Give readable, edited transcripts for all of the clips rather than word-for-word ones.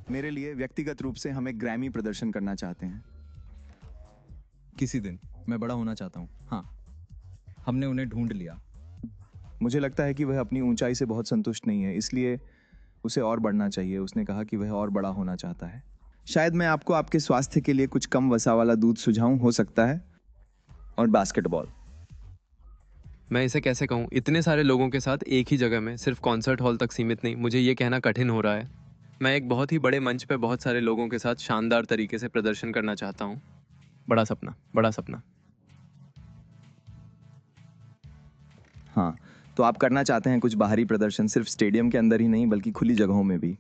मेरे लिए व्यक्तिगत रूप से हम एक ग्रैमी प्रदर्शन करना चाहते हैं। किसी दिन मैं बड़ा होना चाहता हूँ। हाँ, हमने उन्हें ढूंढ लिया। मुझे लगता है कि वह अपनी ऊंचाई से बहुत संतुष्ट नहीं है, इसलिए उसे और बढ़ना चाहिए। उसने कहा कि वह और बड़ा होना चाहता है। शायद मैं आपको आपके स्वास्थ्य के लिए कुछ कम वसा वाला दूध सुझाऊं, हो सकता है। और बास्केटबॉल। मैं इसे कैसे कहूँ, इतने सारे लोगों के साथ एक ही जगह में, सिर्फ कॉन्सर्ट हॉल तक सीमित नहीं, मुझे ये कहना कठिन हो रहा है। मैं एक बहुत ही बड़े मंच पे बहुत सारे लोगों के साथ शानदार तरीके से प्रदर्शन करना चाहता हूँ। बड़ा सपना, बड़ा सपना। हाँ, तो आप करना चाहते हैं कुछ बाहरी प्रदर्शन, सिर्फ स्टेडियम के अंदर ही नहीं बल्कि खुली जगहों में भी।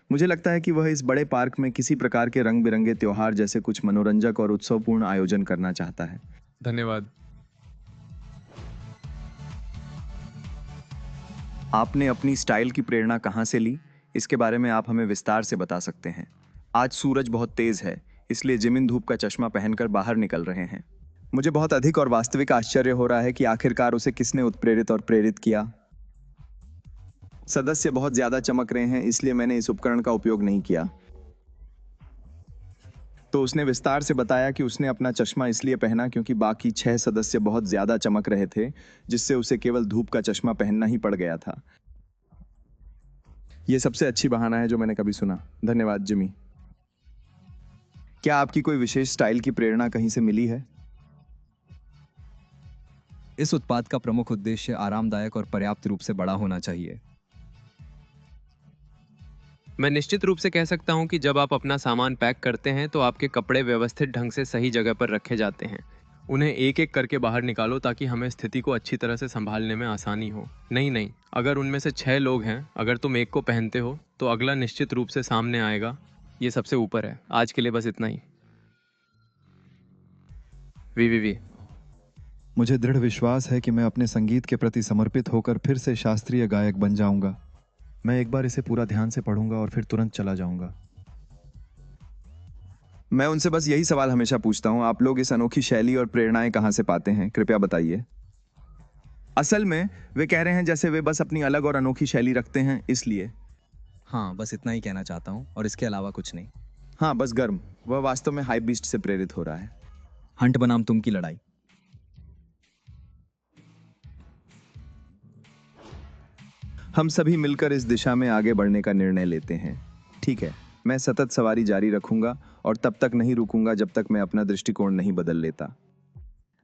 मुझे लगता है कि वह इस बड़े पार्क में किसी प्रकार के रंग बिरंगे त्योहार जैसे कुछ मनोरंजक और उत्सवपूर्ण आयोजन करना चाहता है। धन्यवाद। आपने अपनी स्टाइल की प्रेरणा कहाँ से ली? इसके बारे में आप हमें विस्तार से बता सकते हैं। आज सूरज बहुत तेज है, इसलिए जिमिन धूप का चश्मा पहनकर बाहर निकल रहे हैं। मुझे बहुत अधिक और वास्तविक आश्चर्य हो रहा है कि आखिरकार उसे किसने उत्प्रेरित और प्रेरित किया। सदस्य बहुत ज्यादा चमक रहे हैं, इसलिए मैंने इस उपकरण का उपयोग नहीं किया। तो उसने विस्तार से बताया कि उसने अपना चश्मा इसलिए पहना क्योंकि बाकी 6 सदस्य बहुत ज्यादा चमक रहे थे, जिससे उसे केवल धूप का चश्मा पहनना ही पड़ गया था। यह सबसे अच्छी बहाना है जो मैंने कभी सुना। धन्यवाद जिमी। क्या आपकी कोई विशेष स्टाइल की प्रेरणा कहीं से मिली है? इस उत्पाद का प्रमुख उद्देश्य आरामदायक और पर्याप्त रूप से बड़ा होना चाहिए। मैं निश्चित रूप से कह सकता हूँ कि जब आप अपना सामान पैक करते हैं तो आपके कपड़े व्यवस्थित ढंग से सही जगह पर रखे जाते हैं। उन्हें एक एक करके बाहर निकालो ताकि हमें स्थिति को अच्छी तरह से संभालने में आसानी हो। नहीं नहीं, अगर उनमें से 6 लोग हैं, अगर तुम एक को पहनते हो तो अगला निश्चित रूप से सामने आएगा। ये सबसे ऊपर है। आज के लिए बस इतना ही। वी। मुझे दृढ़ विश्वास है कि मैं अपने संगीत के प्रति समर्पित होकर फिर से शास्त्रीय गायक बन जाऊंगा। मैं एक बार इसे पूरा ध्यान से पढ़ूंगा और फिर तुरंत चला जाऊंगा। मैं उनसे बस यही सवाल हमेशा पूछता हूं, आप लोग इस अनोखी शैली और प्रेरणाएं कहां से पाते हैं? कृपया बताइए। असल में वे कह रहे हैं जैसे वे बस अपनी अलग और अनोखी शैली रखते हैं, इसलिए। हाँ, बस इतना ही कहना चाहता हूँ और इसके अलावा कुछ नहीं। हाँ, बस गर्म। वह वास्तव में हाई बीस्ट से प्रेरित हो रहा है। हंट बनाम तुम की लड़ाई। हम सभी मिलकर इस दिशा में आगे बढ़ने का निर्णय लेते हैं। ठीक है, मैं सतत सवारी जारी रखूंगा और तब तक नहीं रुकूंगा जब तक मैं अपना दृष्टिकोण नहीं बदल लेता।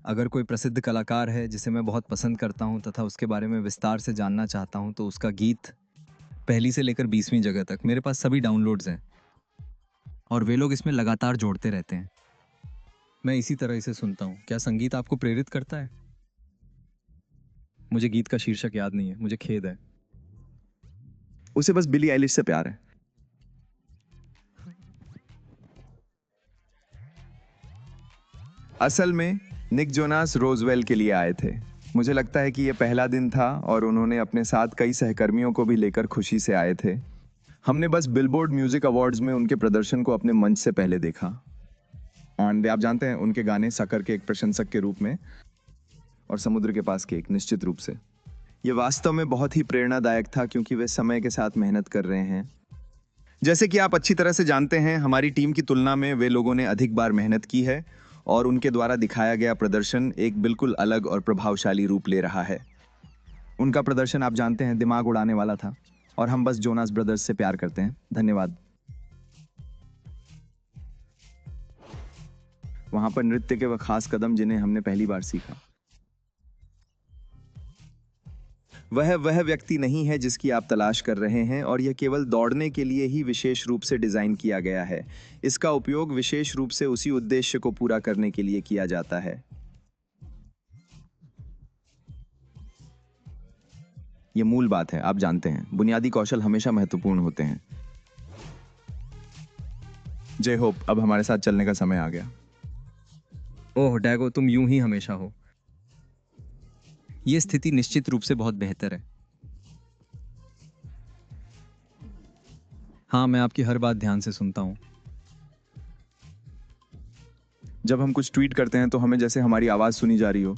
अगर कोई प्रसिद्ध कलाकार है जिसे मैं बहुत पसंद करता हूँ तथा उसके बारे में विस्तार से जानना चाहता हूँ तो उसका गीत पहली से लेकर 20वीं जगह तक मेरे पास सभी डाउनलोड्स हैं और वे लोग इसमें लगातार जोड़ते रहते हैं। मैं इसी तरह इसे सुनता हूँ। क्या संगीत आपको प्रेरित करता है? मुझे गीत का शीर्षक याद नहीं है, मुझे खेद है। उसे बस बिली आइलिश से प्यार है। असल में निक जोनास रोजवेल के लिए आए थे। मुझे लगता है कि यह पहला दिन था और उन्होंने अपने साथ कई सहकर्मियों को भी लेकर खुशी से आए थे। हमने बस बिलबोर्ड म्यूजिक अवार्ड्स में उनके प्रदर्शन को अपने मंच से पहले देखा। और आप जानते हैं उनके गाने सकर के एक प्रशंसक के रूप में और समुद्र के पास केक, निश्चित रूप से। यह वास्तव में बहुत ही प्रेरणादायक था क्योंकि वे समय के साथ मेहनत कर रहे हैं। जैसे कि आप अच्छी तरह से जानते हैं, हमारी टीम की तुलना में वे लोगों ने अधिक बार मेहनत की है और उनके द्वारा दिखाया गया प्रदर्शन एक बिल्कुल अलग और प्रभावशाली रूप ले रहा है। उनका प्रदर्शन आप जानते हैं दिमाग उड़ाने वाला था और हम बस जोनास ब्रदर्स से प्यार करते हैं। धन्यवाद। वहां पर नृत्य के वह खास कदम जिन्हें हमने पहली बार सीखा। वह व्यक्ति नहीं है जिसकी आप तलाश कर रहे हैं और यह केवल दौड़ने के लिए ही विशेष रूप से डिजाइन किया गया है। इसका उपयोग विशेष रूप से उसी उद्देश्य को पूरा करने के लिए किया जाता है। यह मूल बात है, आप जानते हैं, बुनियादी कौशल हमेशा महत्वपूर्ण होते हैं। जय होप, अब हमारे साथ चलने का समय आ गया। ओह डैगो, तुम यूं ही हमेशा हो। यह स्थिति निश्चित रूप से बहुत बेहतर है। हाँ, मैं आपकी हर बात ध्यान से सुनता हूँ। जब हम कुछ ट्वीट करते हैं तो हमें जैसे हमारी आवाज सुनी जा रही हो,